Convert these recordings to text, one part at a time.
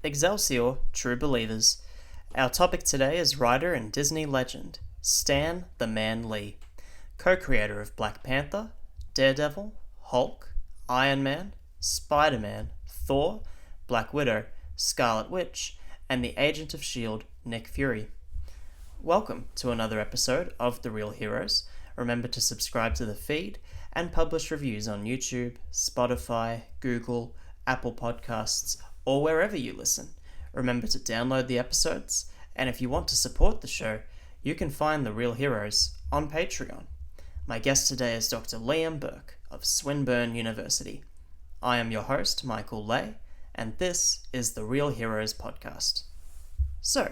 Excelsior, true believers. Our topic today is writer and Disney legend, Stan the Man Lee, co-creator of Black Panther, Daredevil, Hulk, Iron Man, Spider-Man, Thor, Black Widow, Scarlet Witch, and the Agent of S.H.I.E.L.D., Nick Fury. Welcome to another episode of The Real Heroes. Remember to subscribe to the feed and publish reviews on YouTube, Spotify, Google, Apple Podcasts, or wherever you listen. Remember to download the episodes, and if you want to support the show, you can find The Real Heroes on Patreon. My guest today is Dr. Liam Burke of Swinburne University. I am your host, Michael Lay, and this is The Real Heroes podcast. So,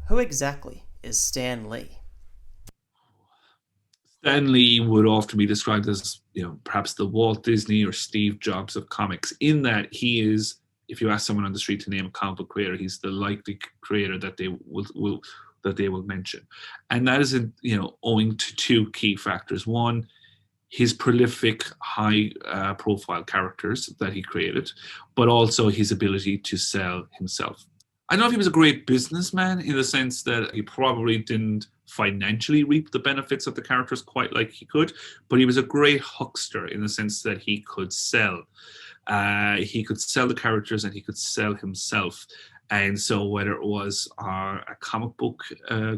who exactly is Stan Lee? Stan Lee would often be described as, perhaps the Walt Disney or Steve Jobs of comics, in that he is, if you ask someone on the street to name a comic book creator, he's the likely creator that they will mention. And that is, owing to two key factors. One, his prolific, high profile characters that he created, but also his ability to sell himself. I don't know if he was a great businessman in the sense that he probably didn't financially reap the benefits of the characters quite like he could, but he was a great huckster in the sense that he could sell. He could sell the characters and he could sell himself. And so whether it was a comic book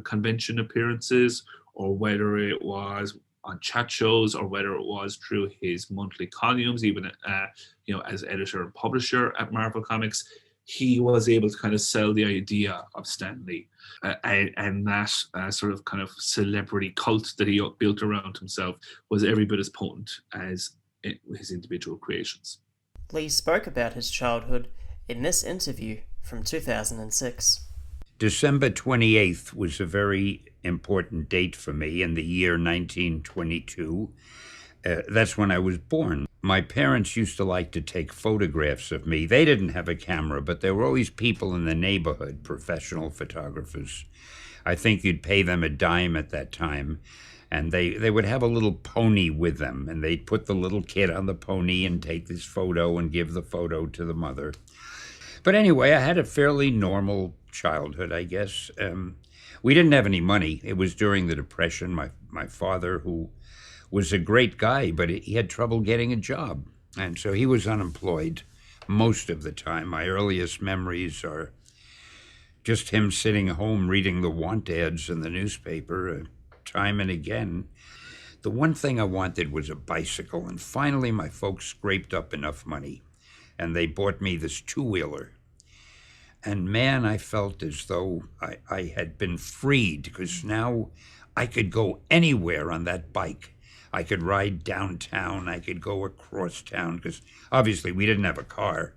convention appearances, or whether it was on chat shows, or whether it was through his monthly columns, even as editor and publisher at Marvel Comics, he was able to kind of sell the idea of Stan Lee and that sort of kind of celebrity cult that he built around himself was every bit as potent as his individual creations. Lee spoke about his childhood in this interview from 2006. December 28th was a very important date for me in the year 1922. That's when I was born. My parents used to like to take photographs of me. They didn't have a camera, but there were always people in the neighborhood, professional photographers. I think you'd pay them a dime at that time. And they would have a little pony with them, and they'd put the little kid on the pony and take this photo and give the photo to the mother. But anyway, I had a fairly normal childhood, I guess. We didn't have any money. It was during the Depression. My father, who was a great guy, but he had trouble getting a job. And so he was unemployed most of the time. My earliest memories are just him sitting home reading the want ads in the newspaper, time and again. The one thing I wanted was a bicycle, and finally my folks scraped up enough money, and they bought me this two-wheeler. And man, I felt as though I had been freed, because now I could go anywhere on that bike. I could ride downtown, I could go across town, because obviously we didn't have a car.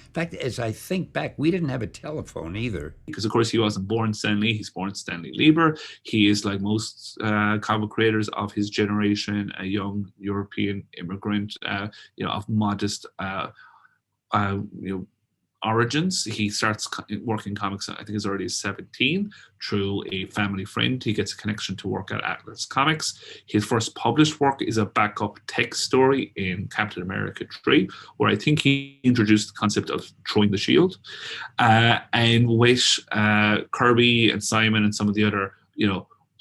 In fact, as I think back, we didn't have a telephone either. Because, of course, he wasn't born Stan Lee. He's born Stanley Lieber. He is, like most comic creators of his generation, a young European immigrant, of modest, origins. He starts working comics, I think, as early as 17 through a family friend. He gets a connection to work at Atlas Comics. His first published work is a backup text story in Captain America 3, where I think he introduced the concept of throwing the shield. And with Kirby and Simon and some of the other,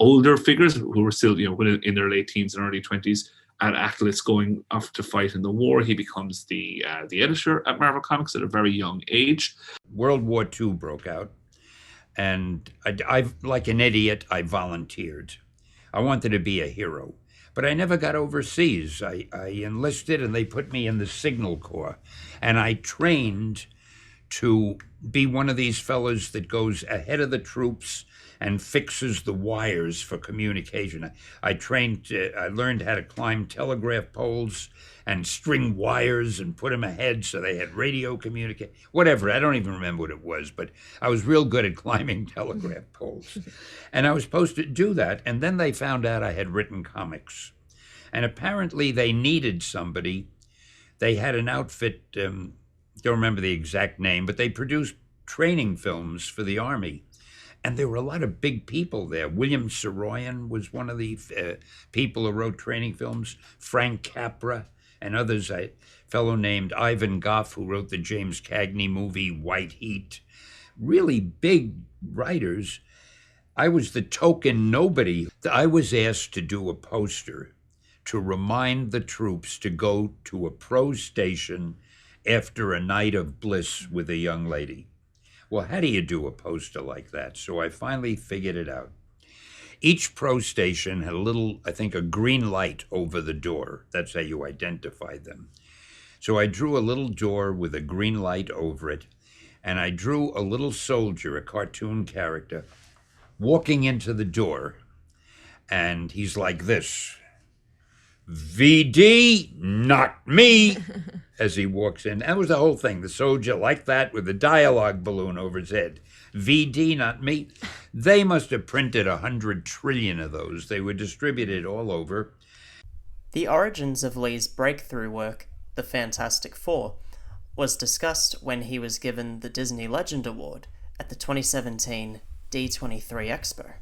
older figures who were still, in their late teens and early 20s, at Atlas going off to fight in the war, he becomes the editor at Marvel Comics at a very young age. World War II broke out, and I like an idiot, I volunteered. I wanted to be a hero, but I never got overseas. I enlisted, and they put me in the Signal Corps, and I trained to be one of these fellas that goes ahead of the troops and fixes the wires for communication. I learned how to climb telegraph poles and string wires and put them ahead so they had radio communication. Whatever, I don't even remember what it was, but I was real good at climbing telegraph poles. And I was supposed to do that, and then they found out I had written comics. And apparently they needed somebody. They had an outfit, don't remember the exact name, but they produced training films for the Army. And there were a lot of big people there. William Saroyan was one of the people who wrote training films, Frank Capra, and others, a fellow named Ivan Goff, who wrote the James Cagney movie White Heat, really big writers. I was the token nobody. I was asked to do a poster to remind the troops to go to a pro station after a night of bliss with a young lady. Well, how do you do a poster like that? So I finally figured it out. Each pro station had a little, I think, a green light over the door. That's how you identified them. So I drew a little door with a green light over it, and I drew a little soldier, a cartoon character, walking into the door, and he's like this: VD, not me, as he walks in. That was the whole thing. The soldier like that with the dialogue balloon over his head. VD, not me. They must have printed 100 trillion of those. They were distributed all over. The origins of Lee's breakthrough work, The Fantastic Four, was discussed when he was given the Disney Legend Award at the 2017 D23 Expo.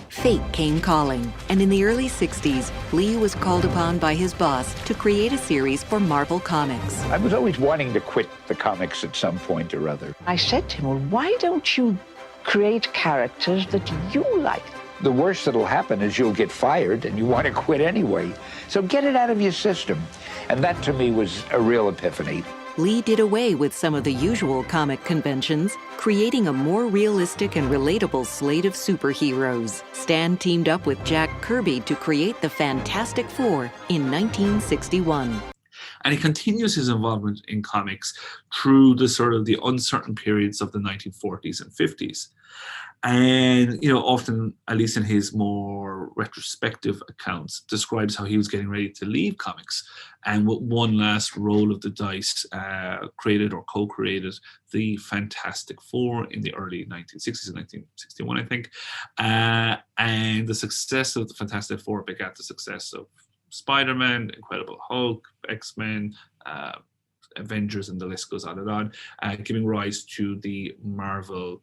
Fate came calling, and in the early 60s, Lee was called upon by his boss to create a series for Marvel Comics. I was always wanting to quit the comics at some point or other. I said to him, well, why don't you create characters that you like? The worst that'll happen is you'll get fired and you want to quit anyway. So get it out of your system. And that to me was a real epiphany. Lee did away with some of the usual comic conventions, creating a more realistic and relatable slate of superheroes. Stan teamed up with Jack Kirby to create the Fantastic Four in 1961. And he continues his involvement in comics through the uncertain periods of the 1940s and 50s. And, often, at least in his more retrospective accounts, describes how he was getting ready to leave comics and with one last roll of the dice created or co-created the Fantastic Four in the early 1960s and 1961, I think. And the success of the Fantastic Four begat the success of SpiderMan, Incredible Hulk, X-Men, Avengers, and the list goes on and on, giving rise to the Marvel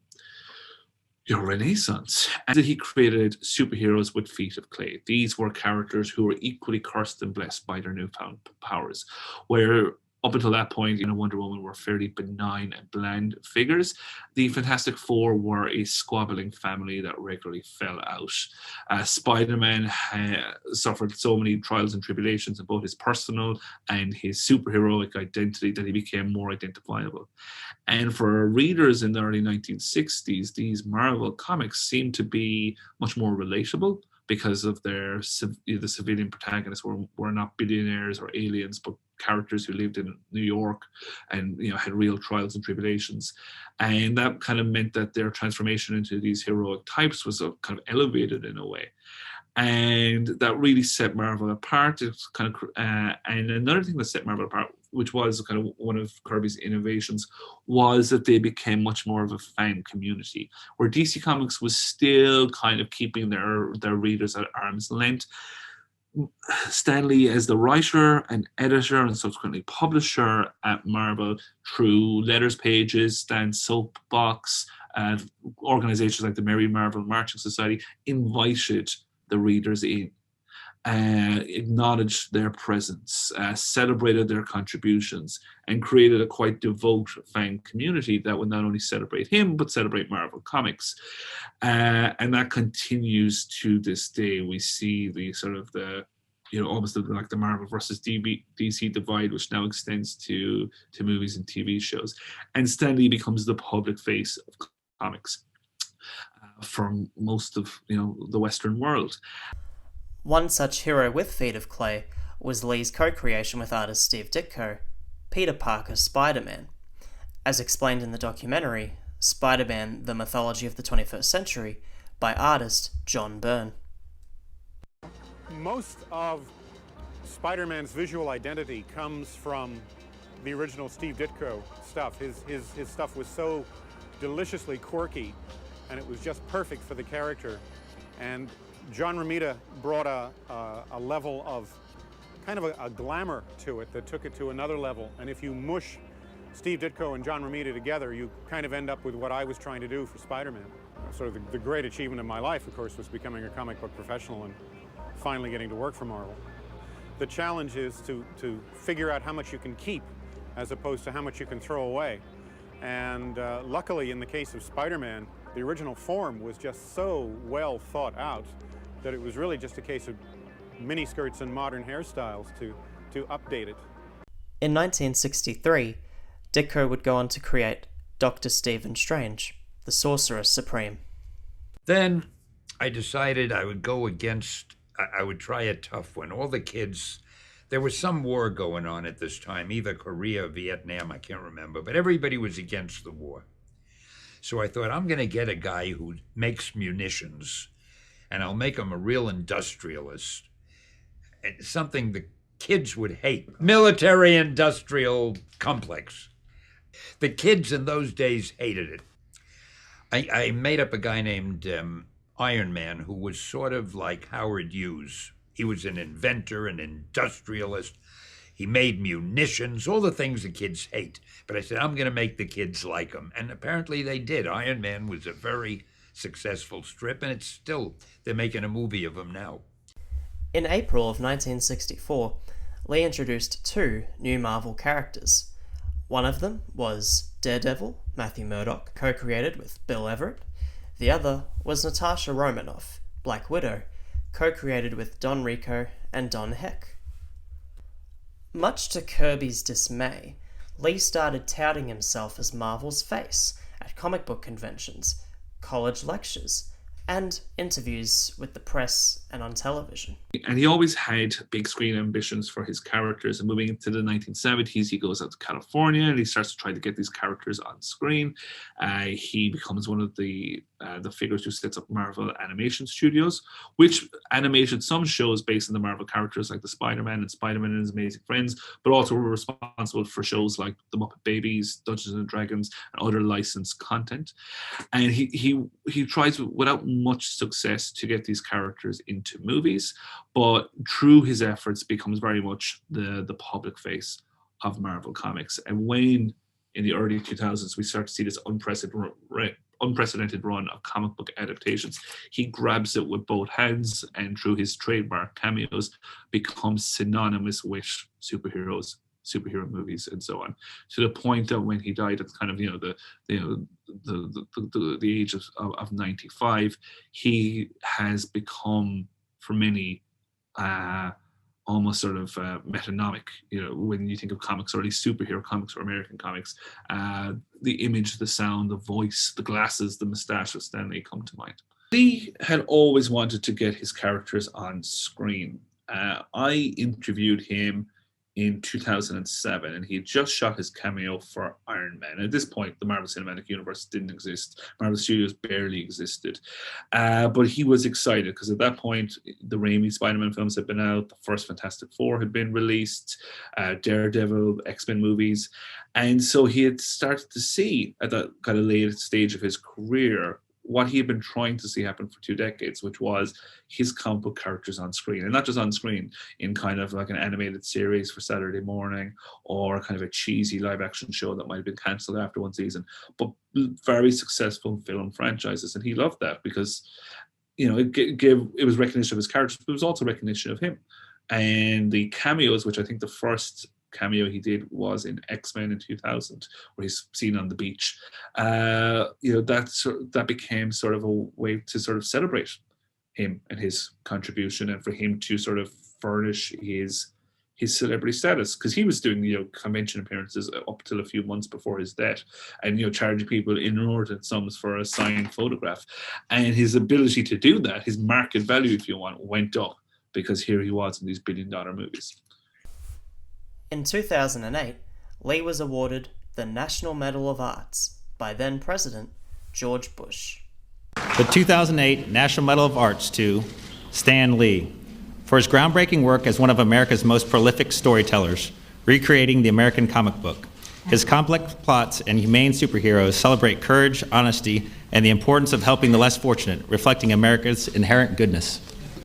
Renaissance. And he created superheroes with feet of clay. These were characters who were equally cursed and blessed by their newfound powers, where up until that point, Wonder Woman were fairly benign and bland figures. The Fantastic Four were a squabbling family that regularly fell out. Spider-Man suffered so many trials and tribulations in both his personal and his superheroic identity that he became more identifiable. And for readers in the early 1960s, these Marvel comics seemed to be much more relatable because of the civilian protagonists were not billionaires or aliens, but characters who lived in New York and had real trials and tribulations. And that kind of meant that their transformation into these heroic types was kind of elevated in a way. And that really set Marvel apart. It's kind of, and another thing that set Marvel apart, which was kind of one of Kirby's innovations, was that they became much more of a fan community, where DC Comics was still kind of keeping their readers at arm's length. Stan Lee, as the writer and editor and subsequently publisher at Marvel, through letters pages, Stan's Soapbox, organizations like the Merry Marvel Marching Society, invited the readers in, acknowledged their presence, celebrated their contributions, and created a quite devout fan community that would not only celebrate him, but celebrate Marvel Comics. And that continues to this day. We see the almost like the Marvel versus DC divide, which now extends to movies and TV shows. And Stan Lee becomes the public face of comics from most of the Western world. One such hero with feet of clay was Lee's co-creation with artist Steve Ditko, Peter Parker's Spider-Man. As explained in the documentary, Spider-Man: The Mythology of the 21st Century, by artist John Byrne. Most of Spider-Man's visual identity comes from the original Steve Ditko stuff. His stuff was so deliciously quirky, and it was just perfect for the character. And John Romita brought a level of kind of a glamour to it that took it to another level. And if you mush Steve Ditko and John Romita together, you kind of end up with what I was trying to do for Spider-Man. Sort of the great achievement of my life, of course, was becoming a comic book professional and finally getting to work for Marvel. The challenge is to figure out how much you can keep as opposed to how much you can throw away. And luckily, in the case of Spider-Man, the original form was just so well thought out that it was really just a case of miniskirts and modern hairstyles to update it. In 1963, Ditko would go on to create Dr. Stephen Strange, the Sorcerer Supreme. Then I decided I would go against, I would try a tough one. All the kids, there was some war going on at this time, either Korea or Vietnam, I can't remember, but everybody was against the war. So I thought, I'm going to get a guy who makes munitions, and I'll make him a real industrialist. And something the kids would hate. Military-industrial complex. The kids in those days hated it. I made up a guy named Iron Man, who was sort of like Howard Hughes. He was an inventor, an industrialist. He made munitions, all the things the kids hate. But I said, I'm going to make the kids like him. And apparently they did. Iron Man was a very successful strip, and it's still, they're making a movie of him now. In April of 1964, Lee introduced two new Marvel characters. One of them was Daredevil, Matthew Murdock, co-created with Bill Everett. The other was Natasha Romanoff, Black Widow, co-created with Don Rico and Don Heck. Much to Kirby's dismay, Lee started touting himself as Marvel's face at comic book conventions, college lectures, and interviews with the press and on television. And he always had big screen ambitions for his characters. And moving into the 1970s, he goes out to California and he starts to try to get these characters on screen. He becomes one of the figures who sets up Marvel Animation Studios, which animated some shows based on the Marvel characters like the Spider-Man and Spider-Man and His Amazing Friends, but also were responsible for shows like The Muppet Babies, Dungeons and Dragons, and other licensed content. And he tries, without much success, to get these characters into movies, but through his efforts becomes very much the public face of Marvel Comics. And when in the early 2000s we start to see this unprecedented run of comic book adaptations, he grabs it with both hands, and through his trademark cameos becomes synonymous with superheroes, superhero movies, and so on, to the point that when he died at kind of the age of 95, he has become, for many, almost sort of metonymic. When you think of comics, or at least superhero comics or American comics, the image, the sound, the voice, the glasses, the mustache of Stan Lee come to mind. Lee had always wanted to get his characters on screen. I interviewed him in 2007, and he had just shot his cameo for Iron Man. At this point, the Marvel Cinematic Universe didn't exist. Marvel Studios barely existed. But he was excited because at that point, the Raimi Spider-Man films had been out, the first Fantastic Four had been released, Daredevil, X-Men movies. And so he had started to see, at that kind of late stage of his career, what he had been trying to see happen for 2 decades, which was his comic book characters on screen. And not just on screen, in kind of like an animated series for Saturday morning, or kind of a cheesy live action show that might have been cancelled after one season, but very successful film franchises. And he loved that because, it was recognition of his characters, but it was also recognition of him. And the cameos, which I think the first cameo he did was in X-Men in 2000, where he's seen on the beach. That became sort of a way to sort of celebrate him and his contribution, and for him to sort of furnish his celebrity status, because he was doing convention appearances up till a few months before his death, and charging people inordinate sums for a signed photograph. And his ability to do that, his market value, if you want, went up, because here he was in these billion-dollar movies. In 2008, Lee was awarded the National Medal of Arts by then-President George Bush. The 2008 National Medal of Arts to Stan Lee for his groundbreaking work as one of America's most prolific storytellers, recreating the American comic book. His complex plots and humane superheroes celebrate courage, honesty, and the importance of helping the less fortunate, reflecting America's inherent goodness.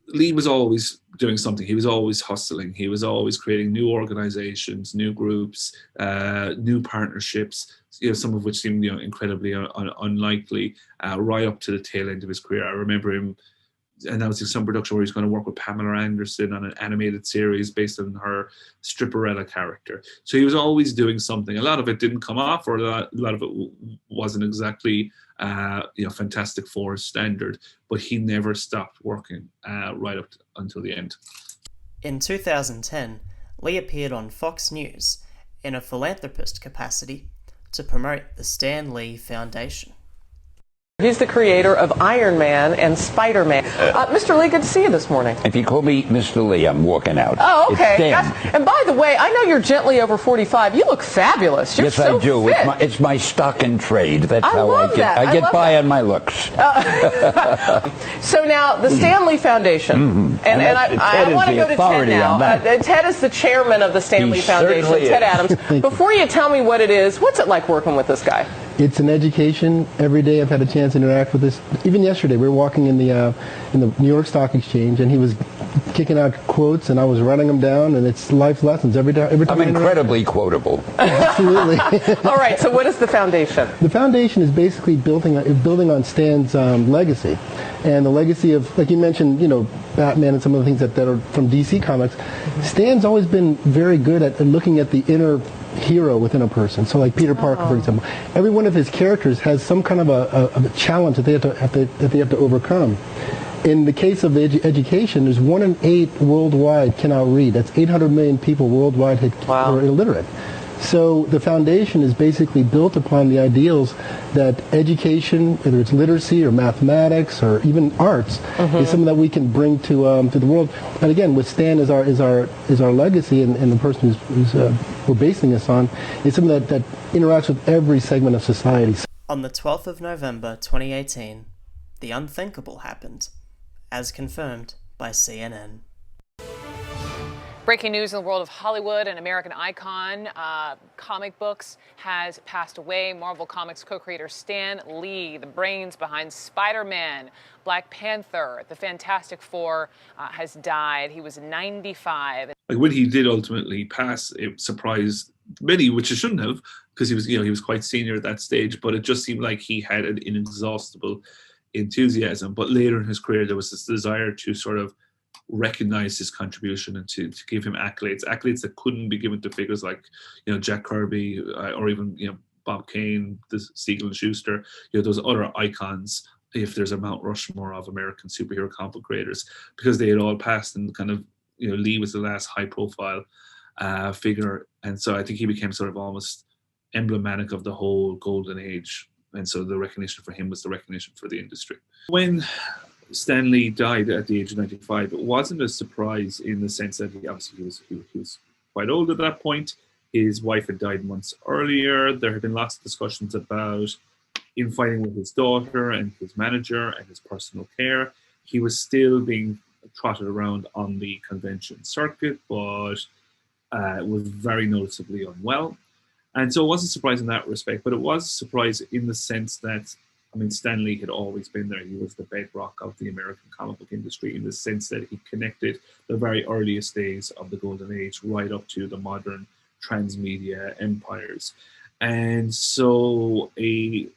Lee was always doing something. He was always hustling. He was always creating new organizations, new groups, new partnerships, some of which seemed incredibly unlikely, right up to the tail end of his career. I remember him announcing some production where he's going to work with Pamela Anderson on an animated series based on her Stripperella character. So he was always doing something. A lot of it didn't come off, or a lot of it wasn't exactly Fantastic Four standard, but he never stopped working right up until the end. In 2010, Lee appeared on Fox News in a philanthropist capacity to promote the Stan Lee Foundation. He's the creator of Iron Man and Spider-Man. Mr. Lee, good to see you this morning. If you call me Mr. Lee, I'm walking out. Oh, okay. It's Stan. Gosh, and by the way, I know you're gently over 45. You look fabulous. You're yes, so I do. Fit. It's my stock and trade. That's how I get. That. I get by on my looks. So now the Stan Lee Foundation, and I want to go to Ted now. Ted is the chairman of the Stan Lee Foundation. Ted Adams. Befor you tell me what it is, what's it like working with this guy? It's an education. Every day I've had a chance to interact with this. Even yesterday, we were walking in the New York Stock Exchange, and he was kicking out quotes, and I was writing them down, and it's life lessons every time. I'm incredibly quotable. Absolutely. All right. So what is the foundation? The foundation is basically building on Stan's legacy, and the legacy of, like you mentioned, Batman and some of the things that are from DC Comics. Stan's always been very good at looking at the inner hero within a person. So like Peter Parker, for example, every one of his characters has some kind of a challenge that they have to overcome. In the case of education, there's 1 in 8 worldwide cannot read. That's 800 million people worldwide are illiterate. So the foundation is basically built upon the ideals that education, whether it's literacy or mathematics or even arts, is something that we can bring to the world. And again, with Stan as our legacy, and the person who's we're basing this on, is something that interacts with every segment of society. On the 12th of November 2018, the unthinkable happened, as confirmed by CNN. Breaking news in the world of Hollywood. An American icon, comic books, has passed away. Marvel Comics co-creator Stan Lee, the brains behind SpiderMan, Black Panther, the Fantastic Four, has died. He was 95. Like when he did ultimately pass, it surprised many, which it shouldn't have, because he was quite senior at that stage. But it just seemed like he had an inexhaustible enthusiasm. But later in his career, there was this desire to sort of recognize his contribution and to give him accolades that couldn't be given to figures like Jack Kirby or even Bob Kane, the Siegel and Schuster, those other icons, if there's a Mount Rushmore of American superhero comic creators, because they had all passed, and kind of Lee was the last high profile figure, and so I think he became sort of almost emblematic of the whole golden age, and so the recognition for him was the recognition for the industry. When Stan Lee died at the age of 95, it wasn't a surprise in the sense that he was quite old at that point. His wife had died months earlier. There had been lots of discussions about infighting with his daughter and his manager and his personal care. He was still being trotted around on the convention circuit, but was very noticeably unwell. And so it wasn't a surprise in that respect, but it was a surprise in the sense that Stan Lee had always been there. He was the bedrock of the American comic book industry in the sense that he connected the very earliest days of the golden age right up to the modern transmedia empires. And so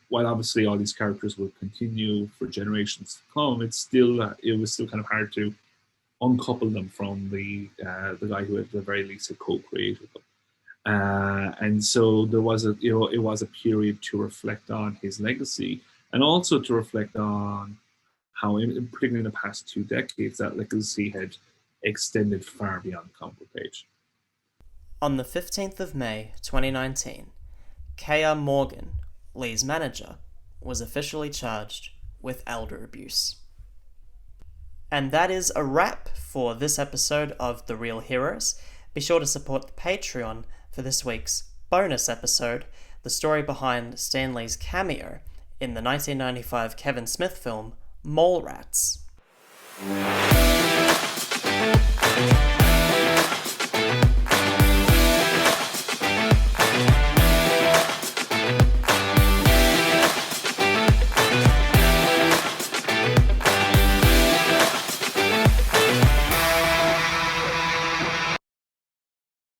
while obviously all these characters will continue for generations to come, it was still kind of hard to uncouple them from the guy who at the very least had co-created them. And so there was it was a period to reflect on his legacy, and also to reflect on how, particularly in the past 2 decades, that legacy had extended far beyond the comic book page. On the 15th of May 2019, K.R. Morgan, Lee's manager, was officially charged with elder abuse. And that is a wrap for this episode of The Real Heroes. Be sure to support the Patreon for this week's bonus episode, the story behind Stan Lee's cameo in the 1995 Kevin Smith film Mallrats.